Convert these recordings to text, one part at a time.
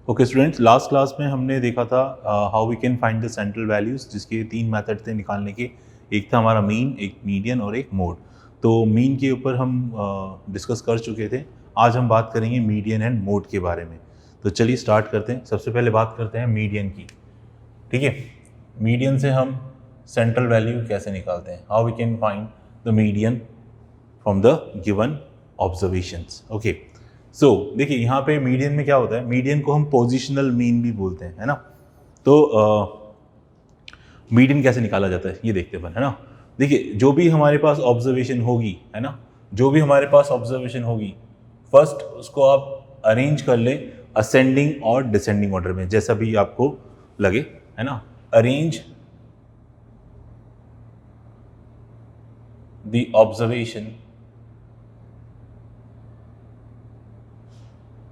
Okay students, last class में हमने देखा था how we can find the central values, जिसके 3 मेथड थे निकालने के। एक था हमारा मीन, एक मीडियन और एक मोड। तो मीन के ऊपर हम डिस्कस कर चुके थे। आज हम बात करेंगे मीडियन एंड मोड के बारे में। तो चलिए स्टार्ट करते हैं। सबसे पहले बात करते हैं मीडियन की। ठीक है, मीडियन से हम सेंट्रल वैल्यू कैसे निकालते हैं, how we can find the median from the given observations. Okay, so देखिए यहाँ पे मीडियन में क्या होता है, मीडियन को हम पोजिशनल मीन भी बोलते हैं, है ना। तो मीडियन कैसे निकाला जाता है ये देखते हैं, है ना। देखिए जो भी हमारे पास ऑब्जर्वेशन होगी, है ना, जो भी हमारे पास ऑब्जर्वेशन होगी, फर्स्ट उसको आप अरेंज कर ले असेंडिंग और डिसेंडिंग ऑर्डर में, जैसा भी आपको लगे, है ना। Arrange the observation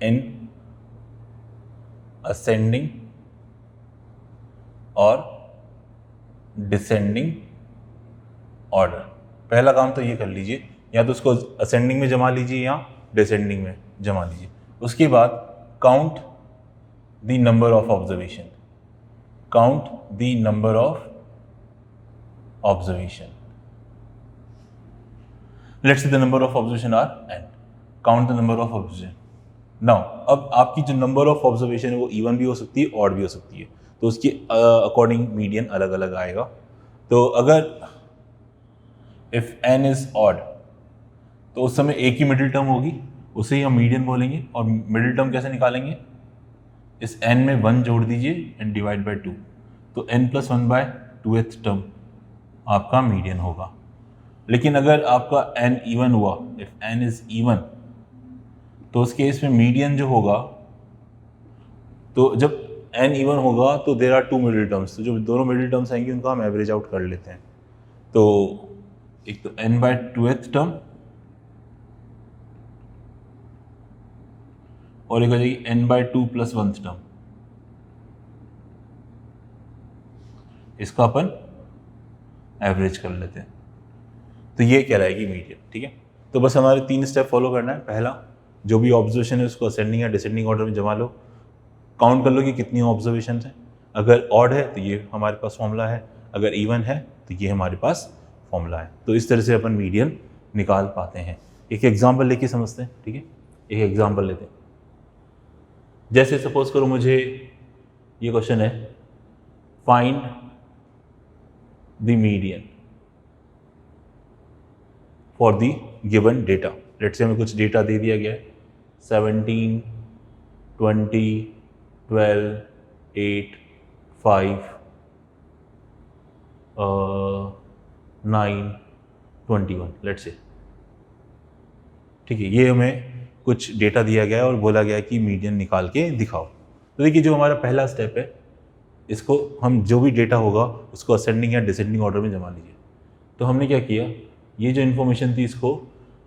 in ascending और डिसेंडिंग ऑर्डर। पहला काम तो ये कर लीजिए, या तो उसको असेंडिंग में जमा लीजिए या डिसेंडिंग में जमा लीजिए। उसके बाद count the number of observation, count the number of observation. Let's say the number of observation are n, count the number of observation. Now अब आपकी जो नंबर ऑफ ऑब्जर्वेशन है वो इवन भी हो सकती है, ऑड भी हो सकती है, तो उसके अकॉर्डिंग मीडियन अलग अलग आएगा। तो अगर इफ n इज ऑड तो उस समय एक ही मिडिल टर्म होगी, उसे ही हम मीडियन बोलेंगे। और मिडिल टर्म कैसे निकालेंगे, इस n में 1 जोड़ दीजिए एंड डिवाइड बाय 2, तो n plus 1 by 2th term आपका मीडियन होगा। लेकिन अगर आपका n इवन हुआ, इफ n इज इवन, तो उस केस में मीडियन जो होगा, तो जब n इवन होगा तो देर आर 2 मिडिल टर्म्स, तो जो दोनों मिडिल टर्म्स आएंगे उनको हम एवरेज आउट कर लेते हैं। तो एक तो n बाय 2th टर्म और एक हो जाएगी n bye 2 plus 1th term, इसका अपन एवरेज कर लेते हैं। तो ये कहलाएगी मीडियन। ठीक है, तो बस हमारे 3 स्टेप फॉलो करना है। पहला, जो भी ऑब्जर्वेशन है उसको असेंडिंग या डिसेंडिंग ऑर्डर में जमा लो, काउंट कर लो कि कितनी ऑब्जर्वेशन है। अगर ऑड है तो ये हमारे पास फॉर्मूला है, अगर इवन है तो ये हमारे पास फॉर्मूला है। तो इस तरह से अपन मीडियन निकाल पाते हैं। एक एग्जाम्पल लेके समझते हैं। ठीक है, एक एग्जाम्पल लेते हैं। जैसे सपोज करो मुझे ये क्वेश्चन है, find the median for the given data. Let's say हमें कुछ डेटा दे दिया गया है, 17, 20, 12, 8, 5, 9, 21, लेट्स से। ठीक है, ये हमें कुछ डेटा दिया गया है और बोला गया है कि मीडियन निकाल के दिखाओ। तो देखिए जो हमारा पहला स्टेप है, इसको हम जो भी डेटा होगा उसको असेंडिंग या डिसेंडिंग ऑर्डर में जमा लीजिए। तो हमने क्या किया, ये जो इन्फॉर्मेशन थी इसको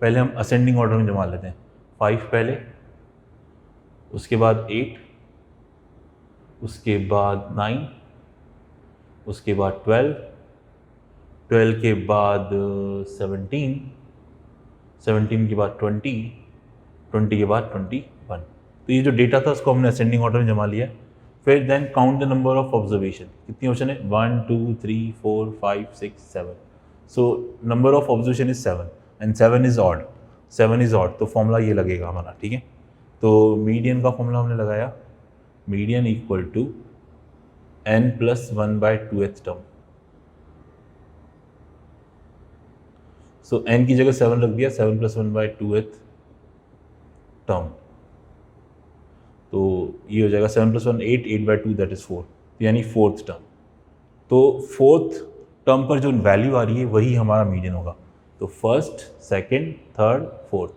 पहले हम असेंडिंग ऑर्डर में जमा लेते हैं। 5 पहले, उसके बाद 8, उसके बाद 9, उसके बाद 12, 12 के बाद 17, 17 के बाद 20, 20 के बाद 21। तो ये जो डेटा था उसको हमने असेंडिंग ऑर्डर में जमा लिया। फिर then count the number of observation. कितनी ऑप्शन है, 1, 2, 3, 4, 5, 6, 7। So number of observation is 7 and 7 is odd, 7 is odd, तो फॉर्मूला ये लगेगा हमारा। ठीक है, तो मीडियन का फॉर्मूला हमने लगाया, median equal to n plus 1 by 2th term. So n की जगह 7 रख दिया, 7 प्लस 1 बाय 2th टर्म, तो ये हो जाएगा 7 प्लस 1 8, 8 बाई 2 दैट इज 4, यानी 4th टर्म। तो 4th टर्म पर जो वैल्यू आ रही है वही हमारा मीडियन होगा। तो फर्स्ट, सेकंड, थर्ड, फोर्थ,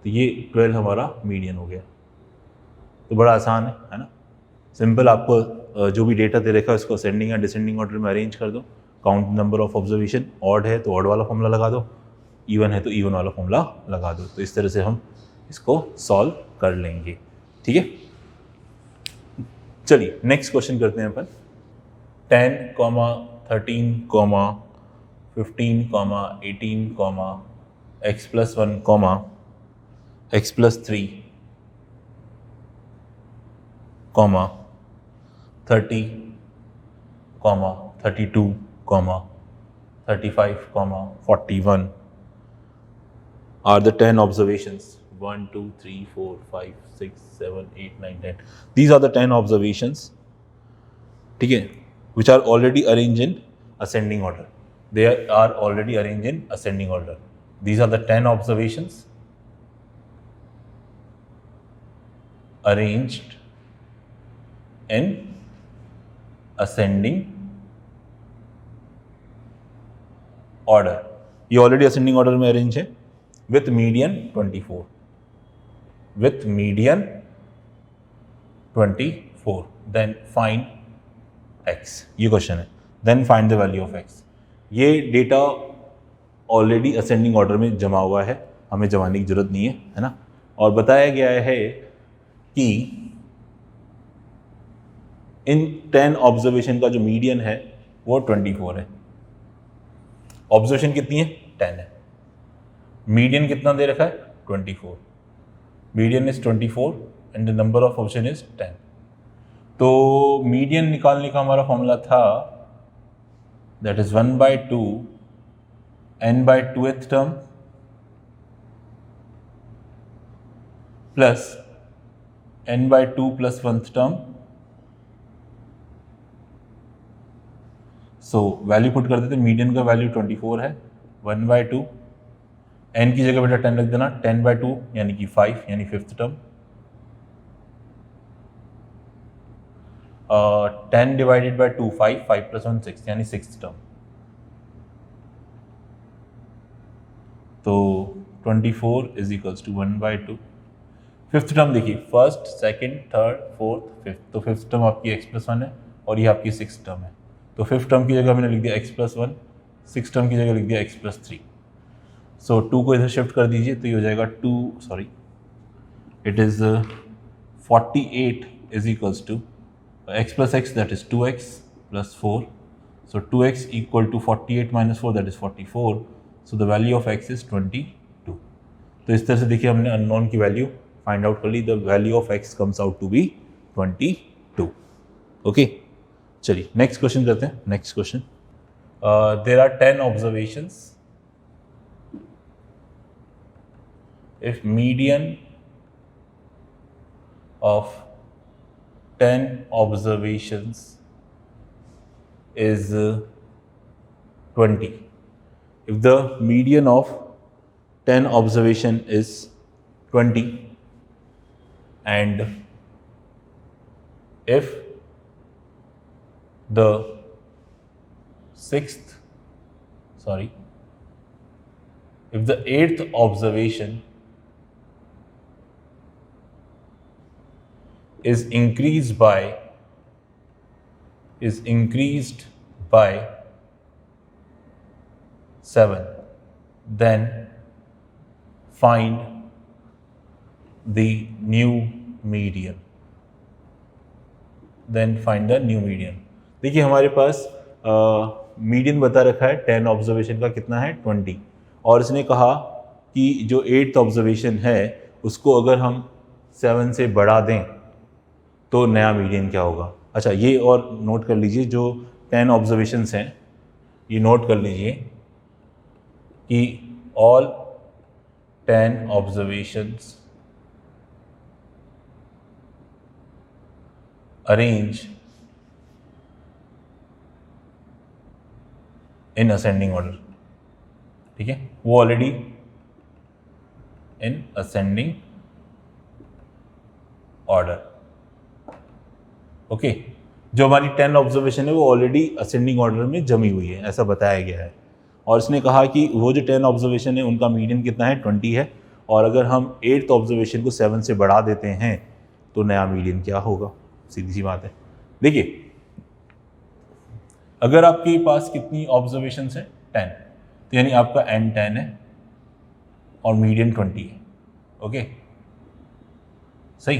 तो ये 12 हमारा मीडियन हो गया। तो बड़ा आसान है ना, सिंपल। आपको जो भी डेटा दे रखा है उसको असेंडिंग या डिसेंडिंग ऑर्डर में अरेंज कर दो, count number of observation, odd है तो ऑड वाला फॉर्मूला लगा दो, इवन है तो इवन वाला फॉर्मूला लगा दो। तो इस तरह से हम इसको सॉल्व कर लेंगे। ठीक है, चलिए नेक्स्ट क्वेश्चन करते हैं अपन। 10, 13, 15, 18, x plus 1, x plus 3, comma 30 comma 32 comma 35 comma 41 are the 10 observations. 1 2 3 4 5 6 7 8 9 10. These are the 10 observations, ठीक है, which are already arranged in ascending order. They are already arranged in ascending order. These are the 10 observations arranged in ascending order. ये already ascending order में arrange है with median 24. With median 24. Then find x. ये question है. Then find the value of x. ये data already ascending order में जमा हुआ है, हमें जमाने की जरूरत नहीं है ना. और बताया गया है कि इन 10 ऑब्जर्वेशन का जो मीडियन है वो 24 है. ऑब्जर्वेशन कितनी है? 10 है. मीडियन कितना दे रखा है? 24. Median is 24 and the number of option is 10. तो मीडियन निकालने का हमारा फॉर्मूला था that is 1/2 n/2th term plus n/2 plus 1th term. So value put कर देते. मीडियन का वैल्यू 24 है. 1/2 n की जगह बेटा 10 रख देना. 10/2 यानी कि 5 यानी 5th term. 10 divided by 2 5 5 plus 1 6 यानी 6th टर्म. तो 24 is equals to 1/2. 5th term देखिए, first second third fourth fifth. तो 5th टर्म आपकी x+1 है और ये आपकी 6th टर्म है. तो 5th टर्म की जगह मैंने लिख दिया x+1. 6th टर्म की जगह लिख दिया x+3. सो 2 को इधर शिफ्ट कर दीजिए तो ये हो जाएगा it is 48 is equals to x+x that is 2x plus 4. So 2x equal to 48 minus 4 that is 44. So the value of x is 22. तो इस तरह से देखिए हमने अननोन की वैल्यू फाइंड आउट कर ली. The value of x comes out to be 22. Okay, चलिए नेक्स्ट क्वेश्चन करते हैं. Next question, there are 10 observations. If median of 10 observations is 20, if the median of 10 observation is 20 and if the if the 8th observation is increased by 7, then find the new median. देखिए हमारे पास median बता रखा है 10 observation का कितना है 20, और इसने कहा कि जो 8th ऑब्जर्वेशन है उसको अगर हम 7 से बढ़ा दें तो नया मीडियन क्या होगा. अच्छा, ये और नोट कर लीजिए, जो 10 ऑब्जर्वेशंस हैं ये नोट कर लीजिए कि all 10 observations arrange in ascending order. ठीक है, वो already in ascending order. Okay, जो हमारी 10 ऑब्जर्वेशन है वो ऑलरेडी असेंडिंग ऑर्डर में जमी हुई है, ऐसा बताया गया है. और इसने कहा कि वो जो 10 ऑब्जर्वेशन है उनका मीडियन कितना है 20 है, और अगर हम 8th ऑब्जर्वेशन को 7 से बढ़ा देते हैं तो नया मीडियन क्या होगा. सीधी सी बात है. देखिए अगर आपके पास कितनी ऑब्जर्वेशन है 10, तो यानी आपका n 10 है और मीडियन 20 है. ओके, सही.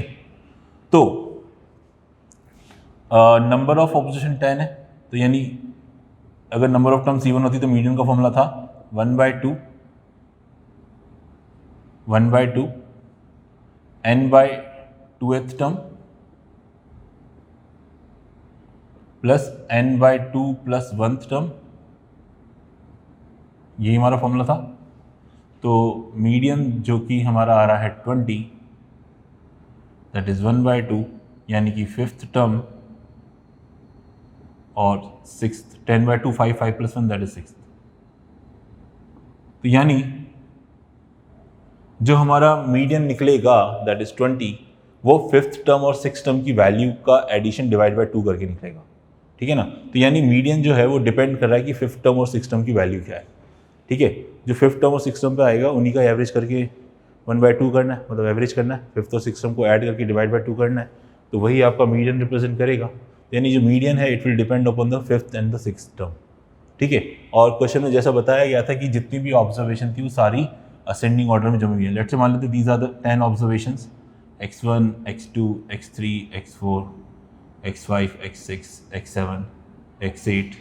तो नंबर ऑफ ऑब्जर्वेशन 10 है, तो यानी अगर नंबर ऑफ टर्म C1 होती तो मीडियन का फॉर्मूला था 1/2 n/2th term plus n/2 plus 1th term, यही हमारा फॉर्मूला था। तो मीडियन जो कि हमारा आ रहा है 20, दैट इज 1/2, यानी कि 5th टर्म, और 6th 10/2 5 plus 1 that is 6th। तो यानी जो हमारा मीडियन निकलेगा दैट इज 20, वो 5th टर्म और 6th टर्म की वैल्यू का एडिशन डिवाइड बाय 2 करके निकलेगा, ठीक है ना। तो यानी मीडियन जो है वो डिपेंड कर रहा है कि 5th टर्म और 6th टर्म की वैल्यू क्या है, ठीक है। जो 5th टर्म और 6th टर्म पे आएगा उन्हीं का एवरेज करके 1/2 करना है, मतलब एवरेज करना है, 5th और 6th टर्म को ऐड करके डिवाइड बाय 2 करना है, तो वही आपका मीडियन रिप्रेजेंट करेगा। यानी जो मीडियन है it will depend upon the 5th and the 6th term, ठीक है। और क्वेश्चन में जैसा बताया गया था कि जितनी भी ऑब्जर्वेशन थी वो सारी असेंडिंग ऑर्डर में जमी हुई है। लेट्स से मान लेते these are the 10 observations, x1, x2, x3, x4, x5, x6, x7, x8,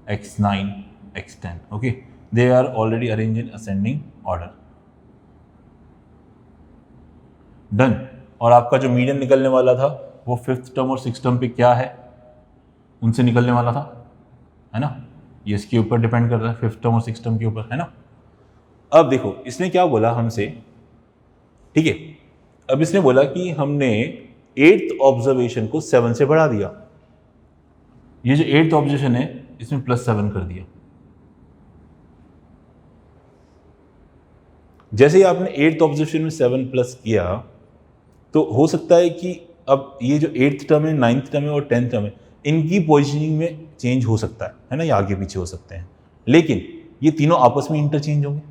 x9, x10, okay, they are already arranged in ascending order, done. और आपका जो मीडियन निकलने वाला था वो 5th टर्म और 6th टर्म पे क्या है उनसे निकलने वाला था, है ना। ये इसके ऊपर डिपेंड कर रहा है, 5th टर्म और 6th टर्म के ऊपर, है ना। अब देखो इसने क्या बोला हमसे, ठीक है। अब इसने बोला कि हमने 8th ऑब्जर्वेशन को 7 से बढ़ा दिया। ये जो 8th ऑब्जर्वेशन है इसमें +7 कर दिया। जैसे ही आपने 8th ऑब्जर्वेशन में 7 प्लस किया तो हो सकता है कि अब ये जो 8th टर्म है, 9th टर्म है और 10th टर्म है, इनकी पोजीशनिंग में चेंज हो सकता है ना, ये आगे पीछे हो सकते हैं, लेकिन ये तीनों आपस में इंटरचेंज होंगे,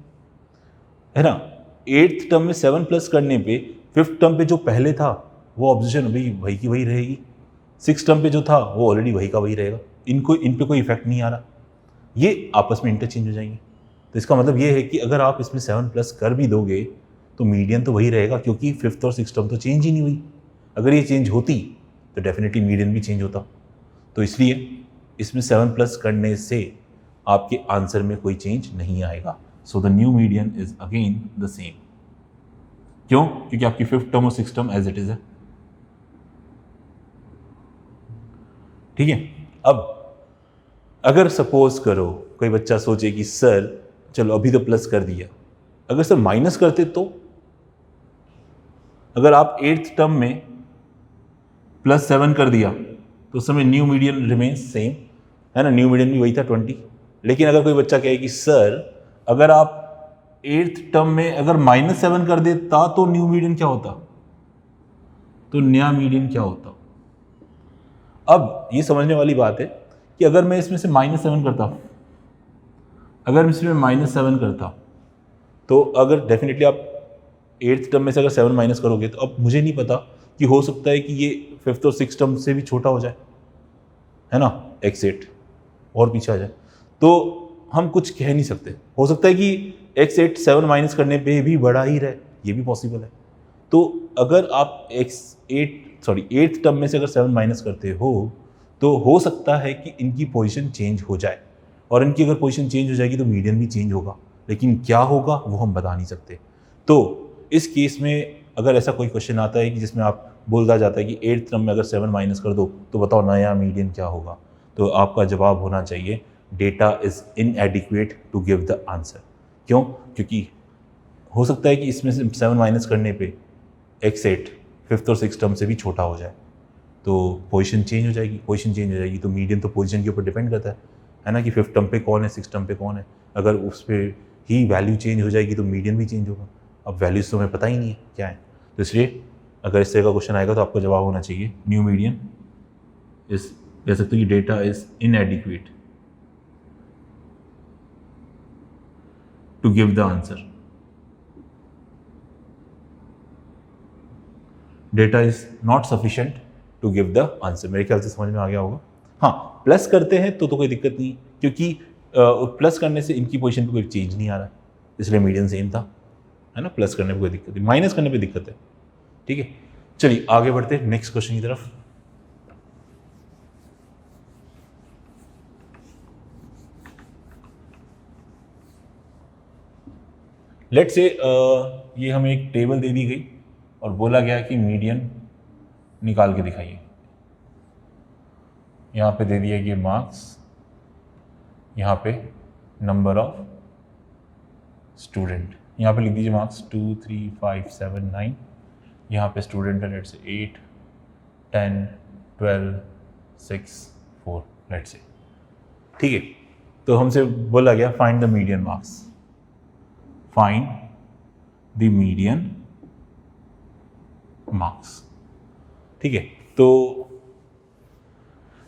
है ना। 8th टर्म में 7 प्लस करने पे 5th टर्म पे जो पहले था वो ऑब्जर्वेशन अभी वही की वही रहेगी, 6th टर्म पे जो था वो ऑलरेडी वही का वही रहेगा, इन पे कोई इफेक्ट नहीं आ रहा, ये आपस में इंटरचेंज हो जाएंगे। तो इसका मतलब ये है कि अगर आप इसमें 7 प्लस कर भी दोगे तो मीडियन तो वही रहेगा, क्योंकि 5th और 6th टर्म तो चेंज ही नहीं हुई। अगर ये चेंज होती तो डेफिनेटली मीडियन भी चेंज होता। तो इसलिए इसमें 7 प्लस करने से आपके आंसर में कोई चेंज नहीं आएगा। So the new median is again the same. क्यों? क्योंकि आपकी 5th टर्म और 6th term as it is है, ठीक है। अब अगर सपोज करो कोई बच्चा सोचे कि सर चलो अभी तो प्लस कर दिया, अगर सर माइनस करते तो, अगर आप 8th टर्म में +7 कर दिया तो उस समय न्यू मीडियन रिमेन्स सेम, है ना, न्यू मीडियन भी वही था 20। लेकिन अगर कोई बच्चा कहे कि सर अगर आप 8th टर्म में अगर -7 कर देता तो न्यू मीडियन क्या होता, तो नया मीडियन क्या होता। अब ये समझने वाली बात है कि अगर मैं इसमें से -7 करता, अगर मैं इसमें -7 करता तो अगर डेफिनेटली आप 8th टर्म में से अगर 7 माइनस करोगे तो अब मुझे नहीं पता कि हो सकता है कि ये 5th और 6th टर्म से भी छोटा हो जाए, है ना, x8 और पीछे आ जाए, तो हम कुछ कह नहीं सकते। हो सकता है कि x8 7 माइनस करने पे भी बड़ा ही रहे, ये भी पॉसिबल है। तो अगर आप 8th टर्म में से अगर 7 माइनस करते हो तो हो सकता है कि इनकी पोजीशन चेंज हो जाए, और इनकी अगर पोजीशन चेंज हो जाएगी तो मीडियन भी चेंज होगा, लेकिन क्या होगा वो हम बता नहीं सकते। तो इस केस में अगर ऐसा कोई क्वेश्चन आता है कि जिसमें आप बोला जाता है कि 8th टर्म में अगर 7 माइनस कर दो तो बताओ नया मीडियन क्या होगा, तो आपका जवाब होना चाहिए data is inadequate to give the answer. क्यों? क्योंकि हो सकता है कि इसमें से 7 माइनस करने पे x8 5th और 6th टर्म से भी छोटा हो जाए, तो पोजीशन चेंज हो जाएगी, पोजीशन चेंज हो जाएगी तो मीडियन तो पोजीशन के ऊपर डिपेंड करता है ना, कि 5th टर्म पे कौन है, 6th टर्म पे कौन है। अगर उस पर ही वैल्यू चेंज हो जाएगी तो मीडियन भी चेंज होगा। अब वैल्यूज तो हमें पता ही नहीं है क्या है, तो इसलिए अगर इस तरह का क्वेश्चन आएगा तो आपका जवाब होना चाहिए न्यू मीडियन इस, कह सकते हो कि data is inadequate to give the answer, data is not sufficient to give the answer. मेरे ख्याल से समझ में आ गया होगा। हाँ, प्लस करते हैं तो कोई दिक्कत नहीं, क्योंकि प्लस करने से इनकी पोजीशन पे कोई चेंज नहीं आ रहा है, इसलिए मीडियन सेम था, है ना। प्लस करने पे कोई दिक्कत नहीं, माइनस करने पे दिक्कत है, ठीक है। चलिए आगे बढ़ते हैं नेक्स्ट क्वेश्चन की तरफ। लेट्स से ये हमें एक टेबल दे दी गई और बोला गया कि मीडियन निकाल के दिखाइए। यहाँ पे दे दिया कि मार्क्स, यहाँ पे नंबर ऑफ स्टूडेंट, यहाँ पे लिख दीजिए मार्क्स 2 3 5 7 9, यहाँ पे स्टूडेंट है लेट्स से 8 10 12 6 4 लेट्स से, ठीक है। तो हमसे बोला गया find the median marks, find the median marks, ठीक है। तो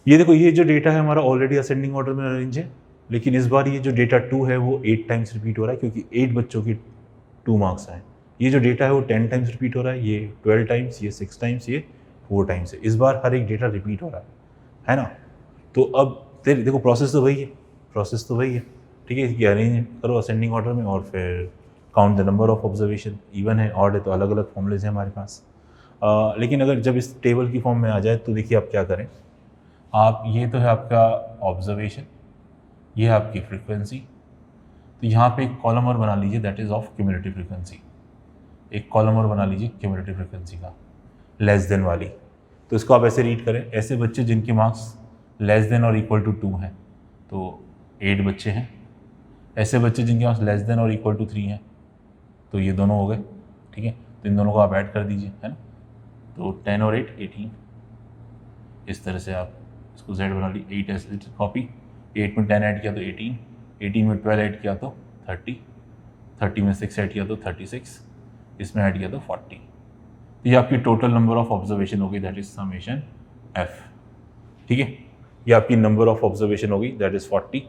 ये देखो, ये जो डेटा है हमारा ऑलरेडी असेंडिंग ऑर्डर में अरेंज है, लेकिन इस बार ये जो डेटा 2 है वो 8 टाइम्स रिपीट हो रहा है, क्योंकि 8 बच्चों की 2 मार्क्स आए। ये जो डेटा है वो 10 टाइम्स रिपीट हो रहा है, ये 12 टाइम्स, ये 6 टाइम्स, ये 4 टाइम्स है। इस बार हर एक डेटा रिपीट हो रहा है ना। तो अब देखो प्रोसेस तो वही है, प्रोसेस तो वही है, ठीक है। इसकी अरेंज करो असेंडिंग ऑर्डर में, और फिर count the number of observation, even है ऑड है तो अलग अलग फॉर्मूलेज हैं हमारे पास। लेकिन अगर जब इस टेबल की फॉर्म में आ जाए तो देखिए आप क्या करें, आप ये तो है आपका ऑब्जर्वेशन, ये है आपकी फ्रीक्वेंसी, तो यहाँ पे एक कॉलम और बना लीजिए that is of cumulative frequency, एक कॉलम और बना लीजिए क्यूमुलेटिव फ्रीक्वेंसी का, लेस देन वाली। तो इसको आप ऐसे रीड करें, ऐसे बच्चे जिनके मार्क्स लेस देन और इक्वल टू 2 हैं तो 8 बच्चे हैं, ऐसे बच्चे जिनके मार्क्स लेस देन और इक्वल टू 3 हैं तो ये दोनों हो गए, ठीक है। तो इन दोनों को आप ऐड कर दीजिए, है ना। तो 10 और 8 18, इस तरह से आप इसको z बना ली, 8 ऐसे कॉपी, 8 में 10 ऐड किया तो 18, 18 में 12 ऐड किया तो 30, 30 में 6 ऐड किया तो 36, इसमें ऐड किया तो 40। तो ये आपकी टोटल नंबर ऑफ ऑब्जर्वेशन होगी, दैट इज समेशन f, ठीक है। ये आपकी नंबर ऑफ ऑब्जर्वेशन होगी दैट इज 40,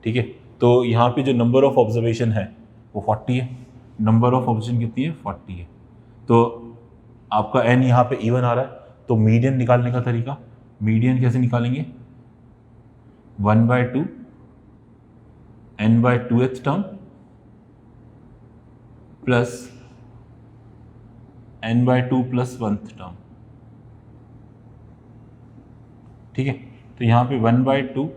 ठीक है। तो यहाँ पे जो नंबर ऑफ ऑब्जर्वेशन है वो 40 है, नंबर ऑफ ऑब्जर्वेशन कितनी है 40 है। तो आपका n यहाँ पे इवन आ रहा है, तो मीडियन निकालने का तरीका, मीडियन कैसे निकालेंगे, 1/2 n/2th term plus n/2 + 1th term, ठीक है। तो यहाँ पे 1/2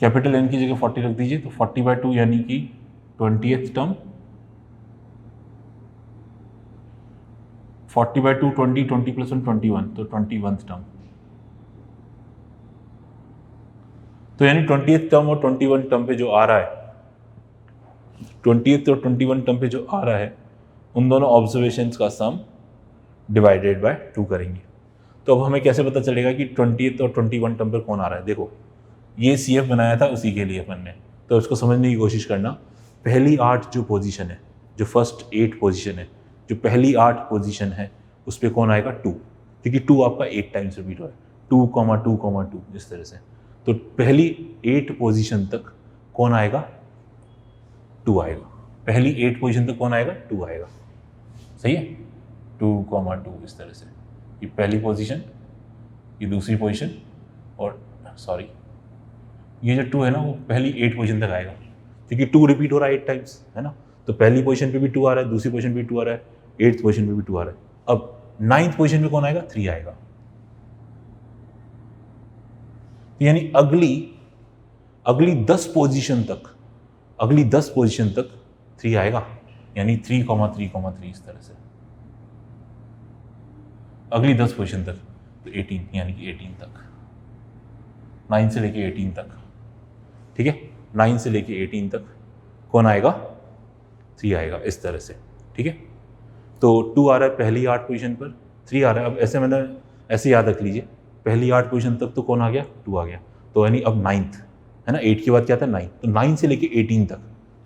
कैपिटल N की जगह 40 रख दीजिए, तो 40/2 यानी कि 20th टर्म, 40/2 20, 20 + 1 21, तो 21th टर्म। तो यानी 20th टर्म और 21 टर्म पे जो आ रहा है, 20th और 21 टर्म पे जो आ रहा है, उन दोनों ऑब्जर्वेशंस का सम डिवाइडेड बाय 2 करेंगे। तो अब हमें कैसे पता चलेगा कि 20th और 21 टर्म पर कौन आ रहा है। देखो ये CF बनाया था उसी के लिए अपन ने, तो उसको समझने की कोशिश करना। पहली 8 जो पोजीशन है, जो फर्स्ट 8 पोजीशन है, जो पहली 8 पोजीशन है उस पर कौन आएगा 2, क्योंकि 2 आपका 8 टाइम्स रिपीट हो रहा है, 2,2,2 इस तरह से। तो पहली 8 पोजीशन तक कौन आएगा 2 आएगा, पहली 8 पोजीशन तक कौन आएगा 2 आएगा, सही है। 2,2 इस तरह से, ये पहली पोजीशन, ये दूसरी पोजीशन, और सॉरी ये जो 2 है ना वो पहली 8 पोजीशन तक आएगा, क्योंकि 2 रिपीट हो रहा है 8 टाइम्स, है ना। तो पहली पोजीशन पे भी 2 आ रहा है, दूसरी पोजीशन पे भी 2 आ रहा है, 8th पोजीशन पे भी 2 आ रहा है। अब 9th पोजीशन पे कौन आएगा 3 आएगा, यानी अगली 10 पोजीशन तक, अगली 10 पोजीशन तक 3 आएगा, यानी 3,3,3 इस तरह से अगली 10 पोजीशन तक। तो 18 यानी कि 18 तक, 9 से लेके 18 तक, ठीक है। 9 से लेके 18 तक कौन आएगा 3 आएगा इस तरह से, ठीक है। तो 2 आ रहा है पहली 8 पोजीशन पर, 3 आ रहा है। अब ऐसे मैंने ऐसे याद रख लीजिए, पहली 8 पोजीशन तक तो कौन आ गया 2 आ गया, तो यानी अब 9th है ना, 8 के बाद क्या था 9, तो 9 से लेके 18 तक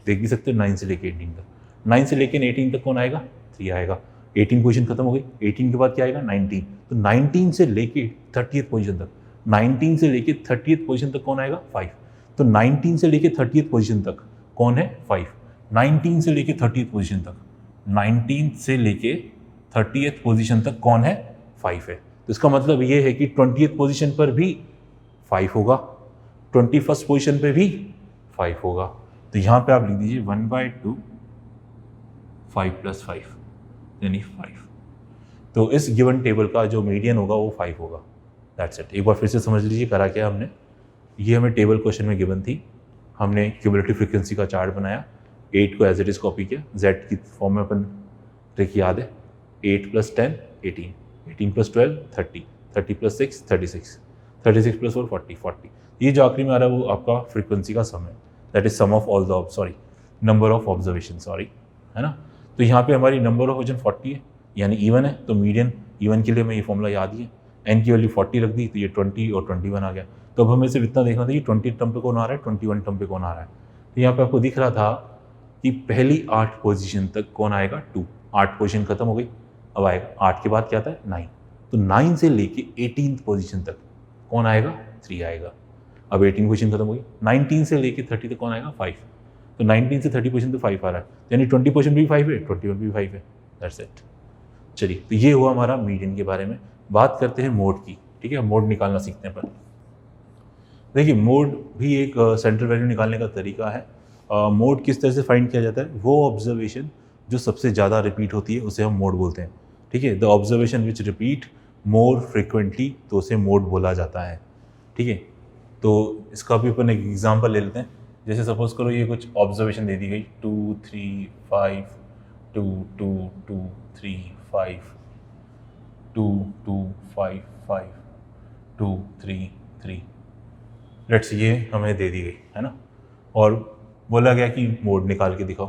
देख भी सकते हो, 9 से लेके 18 तक, 9 से लेके 18 तक कौन आएगा 3 आएगा। 18 पोजीशन खत्म हो गई, 18 के बाद क्या आएगा 19, तो 19 से लेके 30th पोजीशन तक, 19 से लेके 30th पोजीशन तक कौन आएगा 5, तो 19 से लेके 30th पोजीशन तक कौन है 5, 19 से लेके 30th पोजीशन तक, 19 से लेके 30th पोजीशन तक कौन है 5 है। तो इसका मतलब ये है कि 20th पोजीशन पर भी 5 होगा, 21st पोजीशन पे भी 5 होगा। तो यहाँ पे आप लिख दीजिए 1/2 5 + 5 यानी 5। तो इस गिवन टेबल का जो मीडियन होगा वो 5 होगा, दैट्स इट। एक बार फिर से समझ लीजिए करा क्या हमने, ये हमें टेबल क्वेश्चन में गिवन थी, हमने क्यूमुलेटिव फ्रीक्वेंसी का चार्ट बनाया, 8 को एज इट इज़ कॉपी किया, Z की फॉर्म में अपन ट्रिक याद है, 8 + 10 18, 18 + 12 30, 30 + 6 36, 36 प्लस 4 40 40। ये जो आखिरी में आ रहा है वो आपका फ्रीक्वेंसी का सम है, that is sum of all the number of observation, है ना। तो यहाँ पे हमारी नंबर ऑफ ओरिजिन 40 है, यानी इवन है, तो मीडियन इवन के लिए मैं ये फॉर्मूला याद ही है, एन की वैल्यू 40 रख दी तो ये 20 और 21 आ गया। तो अब हमें सिर्फ इतना देखना था कि 20 टर्म पे कौन आ रहा है, 21 टर्म पे कौन आ रहा है। तो यहाँ पे आपको दिख रहा था कि पहली 8 पोजीशन तक कौन आएगा, 2। 8 पोजीशन खत्म हो गई, अब आएगा 8 के बाद क्या आता है 9, तो 9 से लेके 18th पोजीशन तक कौन आएगा, 3 आएगा। अब 18 पोजीशन खत्म हो गई, 19 से लेके 30 तक कौन आएगा, 5। तो 19 से 30 पोजीशन तो 5 आ रहा है, यानी 20 पोजीशन भी 5 है, 21 भी 5 है, दैट्स इट। चलिए, तो ये हुआ हमारा मीडियन के बारे में। बात करते हैं मोड की, ठीक है। मोड निकालना सीखते हैं पर देखिए, मोड भी एक सेंट्रल वैल्यू निकालने का तरीका है। मोड किस तरह से फाइंड किया जाता है, वो ऑब्जर्वेशन जो सबसे ज़्यादा रिपीट होती है उसे हम मोड बोलते हैं, ठीक है। The observation which repeat more frequently, तो उसे मोड बोला जाता है, ठीक है। तो इसका भी अपन एक एग्जांपल ले लेते हैं। जैसे सपोज करो ये कुछ ऑब्जर्वेशन दे दी गई, 2 3 5 2 2 2 3 5 2 2 5 5 2 3 3, लेट्स ये हमें दे दी गई है ना, और बोला गया कि मोड निकाल के दिखाओ।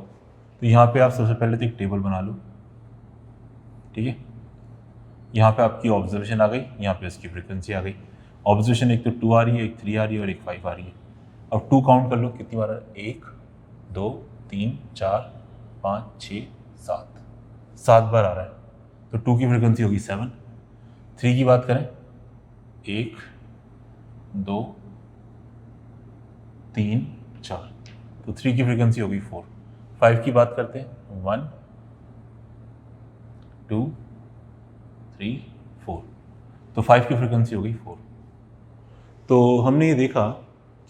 तो यहाँ पे आप सबसे पहले तो एक टेबल बना लो, ठीक है। यहाँ पे आपकी ऑब्जर्वेशन आ गई, यहाँ पे इसकी फ्रीक्वेंसी आ गई। ऑब्जर्वेशन एक तो 2 आ रही है, एक 3 आ रही है और एक 5 आ रही है। अब 2 काउंट कर लो कितनी बार आ रहा है, 1 2 3 4 5 6 7, 7 बार आ रहा है, तो 2 की फ्रीक्वेंसी होगी 7। 3 की बात करें, 1 2 3 4, तो 3 की फ्रीक्वेंसी होगी 4। 5 की बात करते हैं, 1 2 3 4, तो 5 की फ्रीक्वेंसी होगी 4। तो हमने ये देखा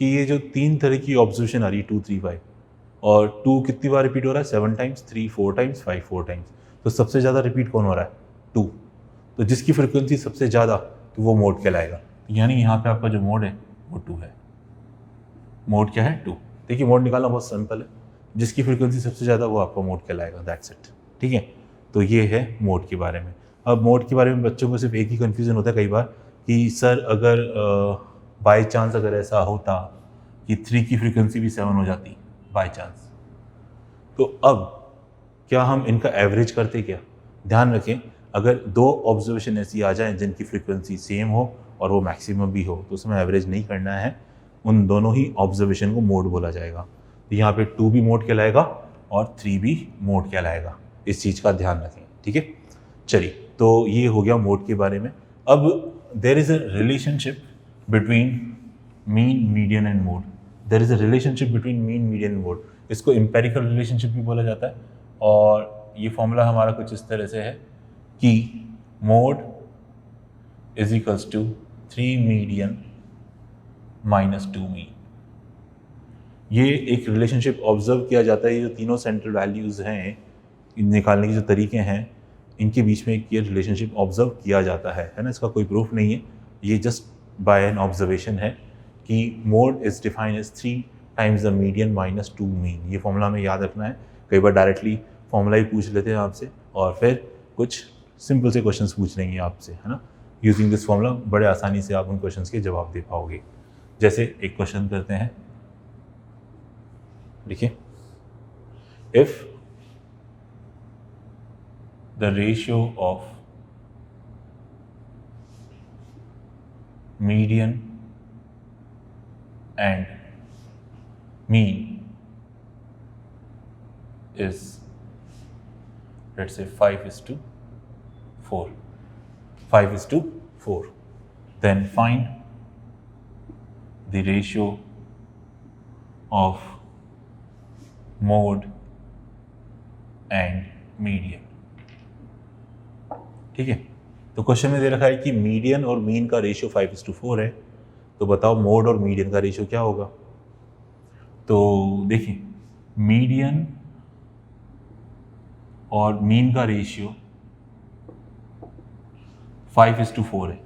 कि ये जो 3 तरह की ऑब्जर्वेशन आ रही है, 2 3 5, और 2 कितनी बार रिपीट हो रहा है, 7 टाइम्स, 3 4 टाइम्स, 5 4 टाइम्स। तो सबसे ज़्यादा रिपीट कौन हो रहा है, 2। तो जिसकी फ्रीक्वेंसी सबसे ज़्यादा, तो वो मोड कहलाएगा। यानी यहाँ पे आपका जो मोड है वो 2 है। मोड क्या है, 2। देखिए, मोड निकालना बहुत सिंपल है, जिसकी फ्रीक्वेंसी सबसे ज़्यादा वो आपका मोड कहलाएगा, दैट्स इट, ठीक है। तो ये है मोड के बारे में। अब मोड के बारे में बच्चों को सिर्फ एक ही कन्फ्यूज़न होता है कई बार कि सर अगर बाय चांस अगर ऐसा होता कि 3 की फ्रीक्वेंसी भी 7 हो जाती बाय चांस, तो अब क्या हम इनका एवरेज करते क्या। ध्यान रखें, अगर 2 ऑब्जर्वेशन ऐसी आ जाएं जिनकी फ्रीक्वेंसी सेम हो और वो मैक्सिमम भी हो, तो उसमें एवरेज नहीं करना है, उन दोनों ही ऑब्जर्वेशन को मोड बोला जाएगा। तो यहाँ पे 2 भी मोड कहलाएगा और 3 भी मोड कहलाएगा, इस चीज़ का ध्यान रखें, ठीक है। चलिए, तो ये हो गया मोड के बारे में। अब there is a relationship between mean median and mode. There is a relationship between mean median and mode, इसको एम्पेरिकल रिलेशनशिप भी बोला जाता है। और ये फॉर्मूला हमारा कुछ इस तरह से है कि mode is equals to 3 median minus 2 mean. ये एक रिलेशनशिप ऑब्जर्व किया जाता है। ये जो तीनों सेंट्रल वैल्यूज़ हैं, निकालने के जो तरीके हैं, इनके बीच में ये रिलेशनशिप ऑब्जर्व किया जाता है ना। इसका कोई प्रूफ नहीं है, ये जस्ट बाय एन ऑब्जर्वेशन है कि mode is defined as 3 times the median minus 2 mean. ये फॉर्मूला हमें याद रखना है। कई बार डायरेक्टली फॉर्मूला ही पूछ लेते हैं आपसे और फिर कुछ सिंपल से क्वेश्चंस पूछ लेंगे आपसे, है ना। यूजिंग दिस फॉर्मूला बड़े आसानी से आप उन क्वेश्चंस के जवाब दे पाओगे। जैसे एक क्वेश्चन करते हैं, देखिए, if the ratio of median and mean is, let's say 5:4, 5:4, then find the ratio of mode and median, ठीक है। तो क्वेश्चन में दे रखा है कि मीडियन और मीन का रेशियो 5:4 है, तो बताओ मोड और मीडियन का रेशियो क्या होगा। तो देखिए, मीडियन और मीन का रेशियो 5:4 है,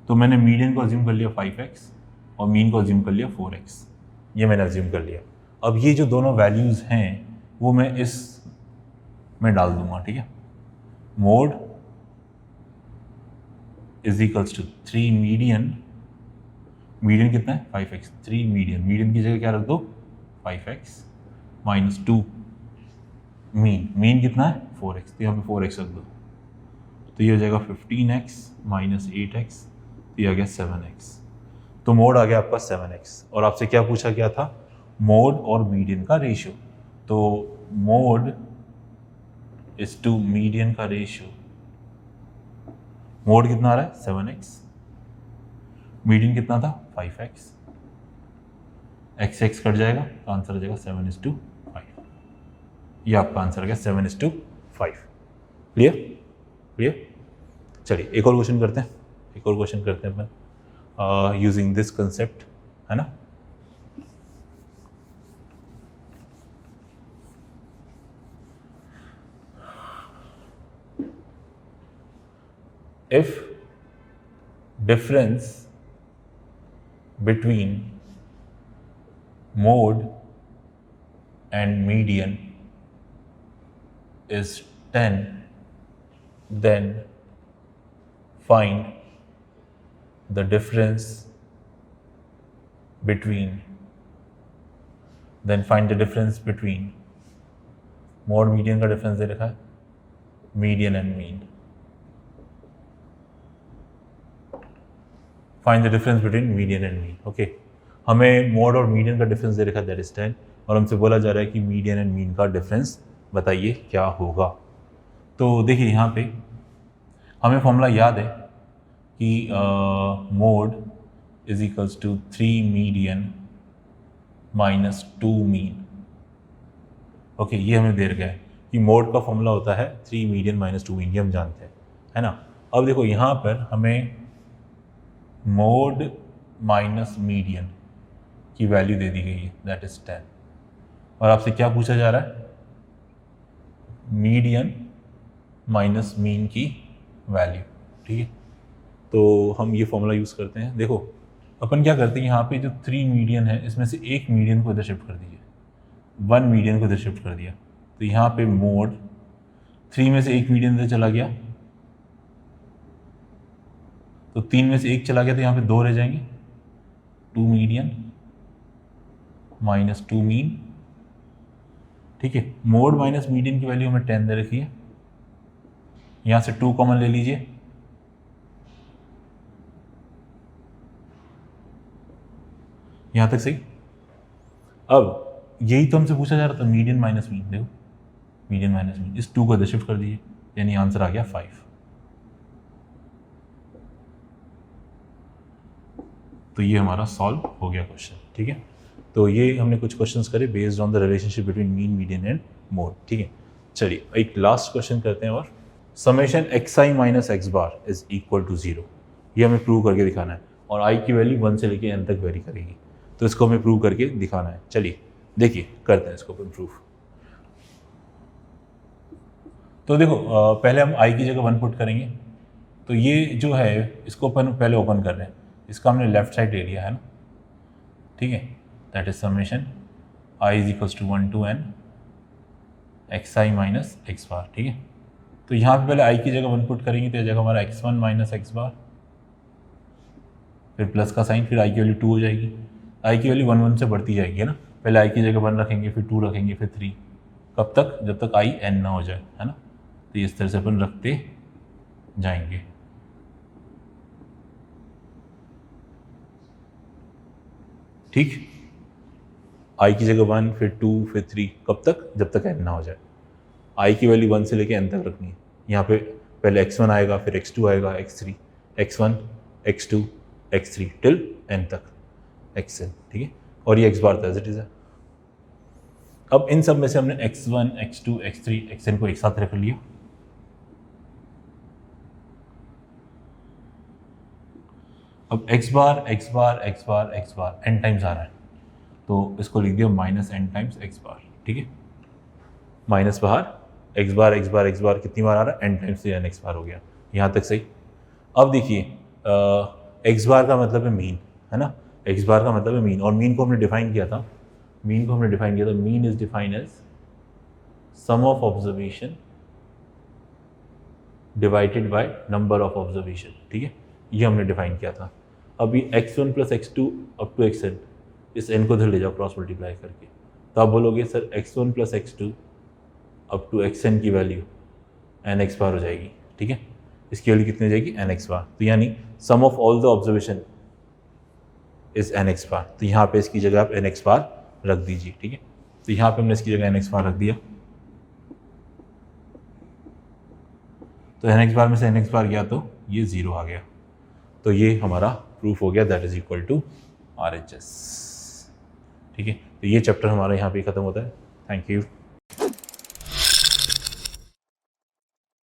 तो मैंने मीडियन को अज्यूम कर लिया 5x और मीन को अज्यूम कर लिया 4x, ये मैंने अज्यूम कर लिया। अब ये जो दोनों वैल्यूज़ हैं वो मैं इस में डाल दूंगा, ठीक है। Mode is equals to 3 median median कितना है 5x, 3 मीडियन, मीडियन की जगह क्या रख दो 5x माइनस 2 मीन, मीन कितना है 4x, तो यहाँ पे 4x रख दो, तो ये हो जाएगा 15x माइनस 8x, तो ये आ गया 7x। तो मोड आ गया आपका 7x। और आपसे क्या पूछा गया था, मोड और मीडियन का रेशियो। तो मोड इज टू मीडियन का रेशियो, मोड कितना आ रहा है 7x, मीडियन कितना था 5x, x x कट जाएगा तो आंसर आ जाएगा 7:5। ये आपका आंसर आ गया 7:5। Clear clear. चलिए एक और क्वेश्चन करते हैं, एक और क्वेश्चन करते हैं अपन यूजिंग दिस कंसेप्ट, है ना। If difference between mode and median is 10, then find the difference between mode median का डिफरेंस दे रखा है, median and mean. Find the difference between median and mean. Okay, हमें मोड और median का difference दे रखा है दैट इज 10, और हमसे बोला जा रहा है कि मीडियन एंड मीन का डिफरेंस बताइए क्या होगा। तो देखिए यहाँ पे हमें फॉर्मूला याद है कि mode is equals to 3 median minus 2 mean. Okay, ये हमें दे रखा है कि मोड का फॉर्मूला होता है 3 मीडियन माइनस 2 मीन, ये हम जानते हैं, है ना। अब देखो यहाँ पर हमें मोड माइनस मीडियन की वैल्यू दे दी गई है दैट इज 10, और आपसे क्या पूछा जा रहा है, मीडियन माइनस मीन की वैल्यू। ठीक है, तो हम ये फॉर्मूला यूज़ करते हैं। देखो अपन क्या करते हैं, यहाँ पे जो 3 मीडियन है इसमें से एक मीडियन को इधर शिफ्ट कर दीजिए, 1 मीडियन को इधर शिफ्ट कर दिया, तो यहाँ पे मोड 3 में से एक मीडियन इधर चला गया, तो 3 में से एक चला गया, तो यहाँ पे 2 रह जाएंगे, 2 मीडियन माइनस 2 मीन। ठीक है, मोड माइनस मीडियन की वैल्यू हमें 10 दे रखी है, यहाँ से 2 कॉमन ले लीजिए, यहाँ तक सही। अब यही तो हमसे पूछा जा रहा था, मीडियन माइनस मीन। देखो मीडियन माइनस मीन, इस 2 को इधर शिफ्ट कर दीजिए, यानी आंसर आ गया 5। तो ये हमारा सॉल्व हो गया क्वेश्चन। ठीक है, तो ये हमने कुछ क्वेश्चंस करे based on the relationship between mean, median and mode. ठीक है, चलिए एक लास्ट क्वेश्चन करते हैं, और summation x i minus x bar is equal to 0, ये हमें प्रूव करके दिखाना है, और आई की वैल्यू 1 से लेकर n तक वेरी करेगी, तो इसको हमें प्रूव करके दिखाना है। चलिए देखिए करते हैं इसको प्रूफ। तो देखो पहले हम आई की जगह 1 पुट करेंगे, तो ये जो है इसको अपन पहले ओपन कर रहे हैं, इसका हमने लेफ्ट साइड ले लिया है ना। ठीक है, that is summation i is equals to 1 to n x i minus x bar. ठीक है, तो यहाँ पे पहले आई की जगह 1 पुट करेंगे, तो यह जगह हमारा x1 माइनस एक्स बार, फिर प्लस का साइन, फिर आई की वैल्यू 2 हो जाएगी। आई की वैल्यू 1 1 से बढ़ती जाएगी, है ना। पहले आई की जगह 1 रखेंगे, फिर 2 रखेंगे, फिर 3, कब तक, जब तक आई n ना हो जाए, है ना। तो इस तरह से अपन रखते जाएंगे। ठीक, आई की जगह 1, फिर 2, फिर 3, कब तक, जब तक n ना हो जाए। आई की वैल्यू 1 से लेके n तक रखनी है। यहाँ पे पहले x1 आएगा, फिर x2 आएगा, x3, x1, x2, x3 till n तक xn। ठीक है, और ये x बार था एज इट इज है। अब इन सब में से हमने x1, x2, x3, xn को एक साथ रख लिया। अब x बार x बार x बार x बार n टाइम्स आ रहा है, तो इसको लिख दिया माइनस n टाइम्स x बार। ठीक है, माइनस बाहर x बार x बार x बार कितनी बार आ रहा है, n टाइम्स, से n x बार हो गया। यहाँ तक सही। अब देखिए x बार का मतलब है मीन, है ना। x बार का मतलब है मीन, और मीन को हमने डिफाइन किया था, mean is defined as sum of observation divided by number of observation. ठीक है, ये हमने डिफाइन किया था। अभी x1 plus x two up to xn, इस n को इधर ले जाओ क्रॉस मल्टीप्लाई करके, तो आप बोलोगे sir x1 plus x two up to xn की वैल्यू nx बार हो जाएगी, ठीक है। इसकी वैल्यू कितनी हो जाएगी, nx बार। तो यानी sum of all the observation is nx bar. तो यहाँ पे इसकी जगह आप nx बार रख दीजिए, ठीक है। तो यहाँ पे हमने इसकी जगह nx बार रख दिया, तो nx बार में से nx बार गया तो ये 0 आ गया। तो ये हमारा प्रूफ हो गया, that is equal to RHS, ठीक है। तो ये चैप्टर हमारा यहाँ पे ख़त्म होता है। Thank you.